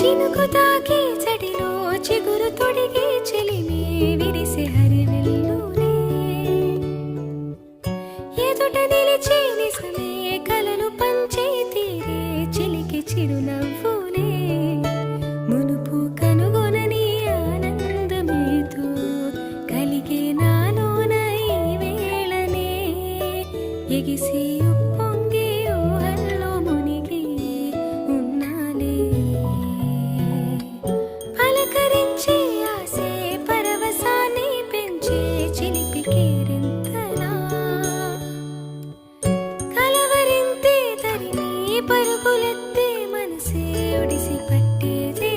చినుకు తాకి చడిలో చిగురు తొడిగి చెలిమే విరిసే హరివెల్లులే ఎదుట నిలిచి నిజమే కలలు పంచే తీరే చిలికి చిరునవ్వులే మునుపు కనుగొనని ఆనందమేతో కలిగే నాలోన ఈ వేళనే ఎగిసి ఉప్పొంగి ఊహల్లో మునిగి ఉన్నాలే పలకరించే ఆసే పరవశాన్ని పెంచే చిలిపి కేరింతలా కలవరింతే తరిమి పరుగులెత్తే మనసే ఒడిసి పట్టేదే